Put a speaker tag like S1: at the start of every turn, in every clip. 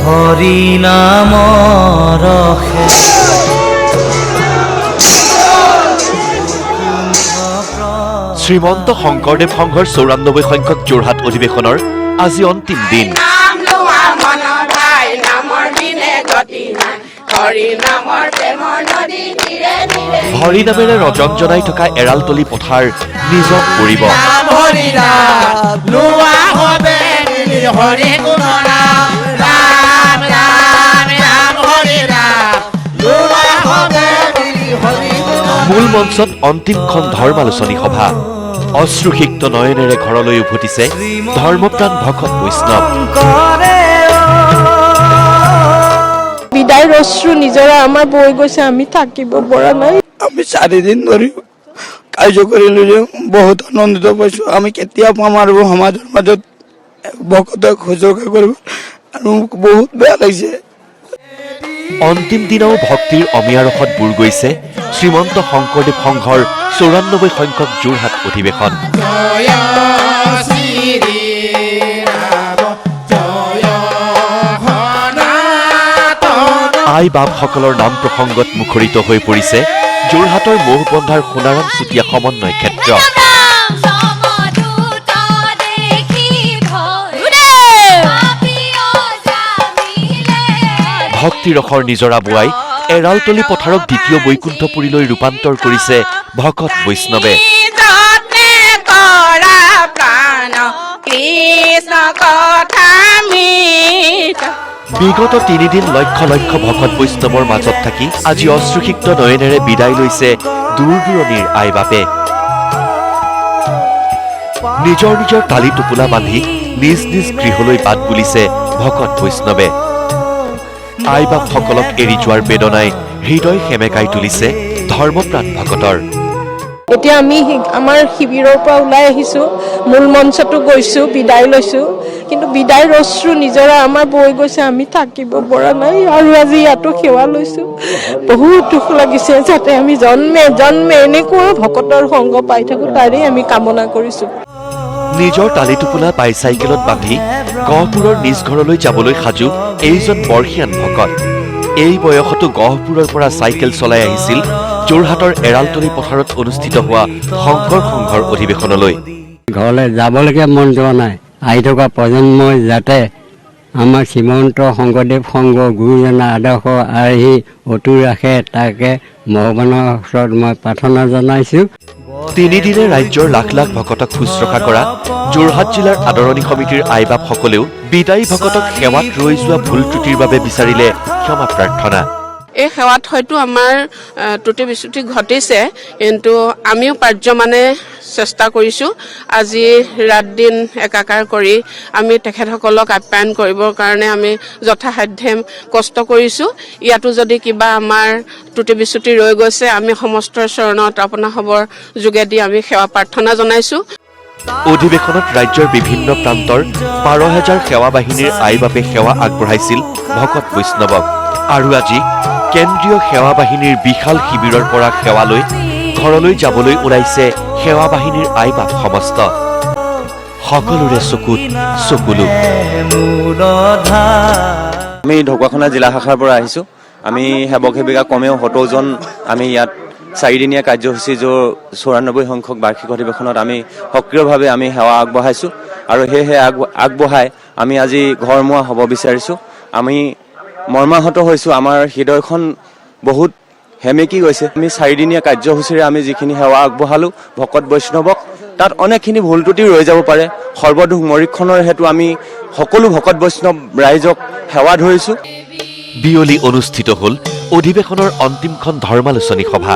S1: হৰি নামৰ
S2: শ্ৰীমন্ত শংকৰদেৱ সংঘৰ ৯৪ সংখ্যক যোৰহাট অধিৱেশনৰ আজি অন্তিম দিন। হৰি নামেৰে ৰজনজনাই থকা এৰালতলী পথাৰ নিজক পৰিব। মূল মঞ্চত অন্তিমখন ধৰ্মালোচনী সভা। অশ্ৰুসিক্ত নয়নেৰে ঘৰলৈ উভতিছে ধৰ্মপ্ৰাণ ভকত বৈষ্ণৱ।
S3: বিদায় অশ্ৰু নিজৰা আমাৰ বৈ গৈছে, আমি থাকিব পৰা নাই।
S4: আমি 4 দিন ধৰি কাৰ্য কৰিলো যে বহুত আনন্দিত পাইছো। আমি কেতিয়া পাম আৰু সমাজৰ মাজত ভকতক শুশ্ৰূষা কৰিব, আৰু বহুত বেয়া লাগিছে।
S2: অন্তিম দিনাও ভক্তিৰ অমিয়া ৰসত বুৰ গৈছে শ্ৰীমন্ত শংকৰদেৱ সংঘৰ ৯৪ সংখ্যক যোৰহাট অধিৱেশন। আই বাপসকলৰ নাম প্ৰসংগত মুখৰিত হৈ পৰিছে যোৰহাটৰ মহবন্ধাৰ সোণাৰাম চুতীয়া সমন্বয় ক্ষেত্ৰ। ভক্তিৰসৰ নিজৰা বোৱাই এৰালতলী পথাৰক দ্বিতীয় বৈকুণ্ঠপুৰীলৈ ৰূপান্তৰ কৰিছে ভকত বৈষ্ণৱে। বিগত ৩ দিন লক্ষ লক্ষ ভকত বৈষ্ণৱৰ মাজত থাকি আজি অশ্ৰুসিক্ত নয়নেৰে বিদায় লৈছে দূৰ দূৰণিৰ আই বাপে। নিজৰ নিজৰ তালি টোপোলা বান্ধি নিজ নিজ গৃহলৈ বাট বুলিছে ভকত বৈষ্ণৱে। আই বাপসকলক এৰি যোৱাৰ বেদনাই হৃদয় সেমেকাই তুলিছে ধৰ্মপ্ৰাণ ভকতৰ।
S3: এতিয়া আমি আমাৰ শিবিৰৰ পৰা ওলাই আহিছো, মূল মঞ্চতো গৈছো, বিদায় লৈছো, কিন্তু বিদায় অশ্ৰু নিজৰা আমাৰ বৈ গৈছে, আমি থাকিব পৰা নাই। আৰু আজি ইয়াতো সেৱা লৈছো, বহুত দুখ লাগিছে। যাতে আমি জন্মে জন্মে এনেকুৱা ভকতৰ সংগ পাই থাকো, তাৰেই আমি কামনা কৰিছো।
S2: নিজৰ তালি টোপোলা বাইচাইকেলত বান্ধি গহপুৰৰ নিজ ঘৰলৈ যাবলৈ সাজু এইজন বৰ্ষীয়ান ভকত। এই বয়সতো গহপুৰৰ পৰা চাইকেল চলাই আহিছিল যোৰহাটৰ এৰালতলী পথাৰত অনুষ্ঠিত হোৱা শংকৰ সংঘৰ অধিৱেশনলৈ।
S5: ঘৰলৈ যাবলৈকে মন যোৱা নাই। আহি থকা প্ৰজন্মই যাতে আমাৰ শ্ৰীমন্ত শংকৰদেৱ সংঘ গুৰুজনাৰ আদৰ্শ আৰ্হি অটুট ৰাখে, তাকে ভগৱানৰ ওচৰত মই প্ৰাৰ্থনা জনাইছোঁ।
S2: 3 দিনে ৰাজ্যৰ লাখ লাখ ভকতক শুশ্ৰূষা কৰা যোৰহাট জিলাৰ আদৰণি সমিতিৰ আইবাপসকলেও বিদায়ী ভকতক সেৱাত ৰৈ যোৱা ভুল ত্ৰুটিৰ বাবে বিচাৰিলে ক্ষমা প্ৰাৰ্থনা।
S6: এই সেৱাত হয়তো আমাৰ ত্ৰুটি বিচ্যুতি ঘটিছে, কিন্তু আমিও পাৰ্যমানে চেষ্টা কৰিছোঁ। আজি ৰাত দিন একাকাৰ কৰি আমি তেখেতসকলক আপ্যায়ন কৰিবৰ কাৰণে আমি যথাসাধ্যে কষ্ট কৰিছোঁ। ইয়াতো যদি কিবা আমাৰ ত্ৰুটি বিচ্যুতি ৰৈ গৈছে, আমি সমস্ত চৰণত আপোনাসৱৰ যোগেদি আমি সেৱা প্ৰাৰ্থনা জনাইছোঁ।
S2: অধিৱেশনত ৰাজ্যৰ বিভিন্ন প্ৰান্তৰ ১২,০০০ সেৱা বাহিনীৰ আইবাপে সেৱা আগবঢ়াইছিল ভকত বৈষ্ণৱক। আৰু আজি কেন্দ্ৰীয় সেৱা বাহিনীৰ বিশাল শিবিৰৰ পৰা সেৱা লৈ ঘৰলৈ যাবলৈ ওলাইছে সেৱা বাহিনীৰ আইবাপ সমস্ত। সকলোৰে চকুত চকুলো।
S7: আমি ঢকুৱাখানা জিলা শাখাৰ পৰা আহিছোঁ। আমি সেৱক সেৱিকা কমেও ৭০জন আমি ইয়াত 4 দিনীয়া কাৰ্যসূচী য'ৰ ৯৪ সংখ্যক বাৰ্ষিক অধিৱেশনত আমি সক্ৰিয়ভাৱে আমি সেৱা আগবঢ়াইছোঁ। আৰু সেয়েহে আগবঢ়াই আমি আজি ঘৰমুৱা হ'ব বিচাৰিছোঁ। আমি মৰ্মাহত হৈছোঁ, আমাৰ হৃদয়খন বহুত সেমেকি গৈছে। আমি 4 দিনীয়া কাৰ্যসূচীৰে আমি যিখিনি সেৱা আগবঢ়ালোঁ ভকত বৈষ্ণৱক, তাত অনেকখিনি ভুল ত্ৰুটি ৰৈ যাব পাৰে। সৰ্বদোষ মৰীক্ষণৰ হেতু আমি সকলো ভকত বৈষ্ণৱ ৰাইজক সেৱা ধৰিছোঁ।
S2: বিয়লি অনুষ্ঠিত হ'ল অধিৱেশনৰ অন্তিমখন ধৰ্মালোচনী সভা।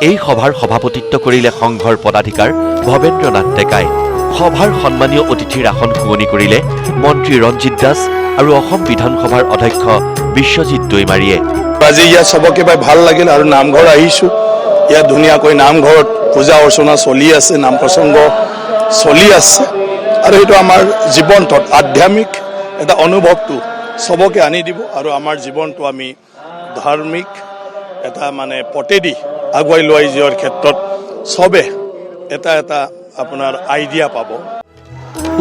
S2: এই সভাৰ সভাপতিত্ব কৰিলে সংঘৰ পদাধিকাৰ ভৱেন্দ্ৰ নাথ ডেকাই। সভাৰ সন্মানীয় অতিথিৰ আসন শুৱনি কৰিলে মন্ত্ৰী ৰঞ্জিত দাস আৰু অসম বিধানসভাৰ অধ্যক্ষ বিশ্বজিৎ দৈমাৰীয়ে।
S4: আজি ইয়াত চবকে পাই ভাল লাগিল, আৰু নামঘৰ আহিছোঁ। ইয়াত ধুনীয়াকৈ নামঘৰত পূজা অৰ্চনা চলি আছে, নাম প্ৰসংগ চলি আছে, আৰু সেইটো আমাৰ জীৱনটোত আধ্যাত্মিক এটা অনুভৱটো চবকে আনি দিব। আৰু আমাৰ জীৱনটো আমি ধাৰ্মিক এটা পথেদি আগুৱাই লৈ যোৱাৰ ক্ষেত্ৰত চবে এটা এটা আপোনাৰ আইডিয়া পাব।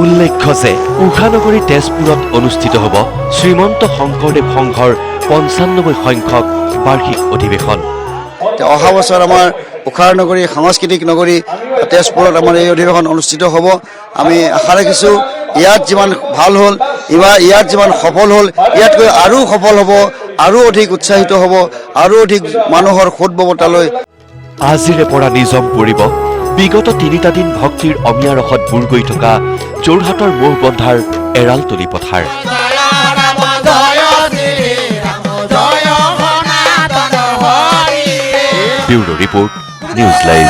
S2: উল্লেখ্য যে ঊষানগৰী তেজপুৰত অনুষ্ঠিত হ'ব শ্ৰীমন্ত শংকৰদেৱ সংঘৰ ৯৫ সংখ্যক বাৰ্ষিক অধিৱেশন।
S8: অহা বছৰ আমাৰ ঊষানগৰী সাংস্কৃতিক নগৰী তেজপুৰত আমাৰ এই অধিৱেশন অনুষ্ঠিত হ'ব। আমি আশা ৰাখিছোঁ ইয়াত যিমান ভাল হ'ল, ইয়াত যিমান সফল হ'ল, ইয়াতকৈ আৰু সফল হ'ব, আৰু অধিক উৎসাহিত হ'ব, আৰু অধিক মানুহৰ সোধববতালৈ
S2: আজিৰে পৰা নিজম পৰিব বিগত ৩টা দিন ভক্তিৰ অমিয়া ৰসত বুৰ গৈ থকা যোৰহাটৰ মূৰবন্ধাৰ এৰালতলি পথাৰ। Bureau report, news live.